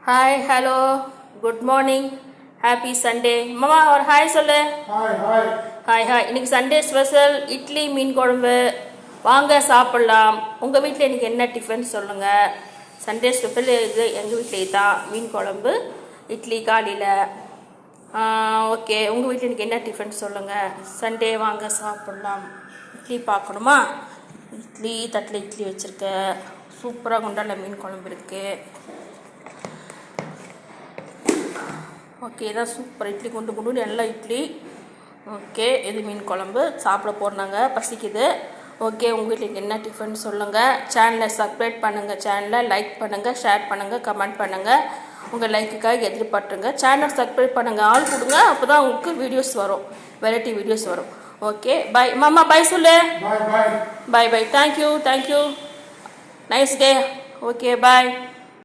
Hi hello good morning happy Sunday மாமா ஒரு hi சொல்லு. Hi hi. இன்னைக்கு சண்டே ஸ்பெஷல் இட்லி மீன் குழம்பு. வாங்க சாப்பிட்லாம். உங்கள் வீட்டில் இன்னைக்கு என்ன டிஃபன் சொல்லுங்கள். சண்டே ஸ்பெஷல் இது எங்கள் வீட்டிலே தான் மீன் குழம்பு இட்லி காலையில். ஓகே, உங்கள் வீட்டில் இன்னைக்கு என்ன டிஃபன் சொல்லுங்கள். சண்டே வாங்க சாப்பிட்லாம். இட்லி பார்க்கணுமா? இட்லி தட்டில் இட்லி வச்சுருக்கேன். சூப்பராக குண்டால மீன் குழம்பு இருக்குது. ஓகே, இதான் சூப்பர் இட்லி குண்டு எல்லா இட்லி. ஓகே, இது மீன் குழம்பு சாப்பிட போடுறாங்க, பசிக்குது. ஓகே, உங்கள் வீட்டில் என்ன டிஃபன் சொல்லுங்கள். சேனலை சப்ஸ்கிரைப் பண்ணுங்கள், சேனலை லைக் பண்ணுங்கள், ஷேர் பண்ணுங்கள், கமெண்ட் பண்ணுங்கள். உங்கள் லைக்குக்காக எதிர்பார்த்துங்க. சேனல் சப்ஸ்கிரைப் பண்ணுங்கள், ஆள் கொடுங்க. அப்போ தான் உங்களுக்கு வீடியோஸ் வரும், வெரைட்டி வீடியோஸ் வரும். ஓகே, பை மாமா. பை சொல்லு. Bye bye. Thank you. Nice day. Okay, பாய்.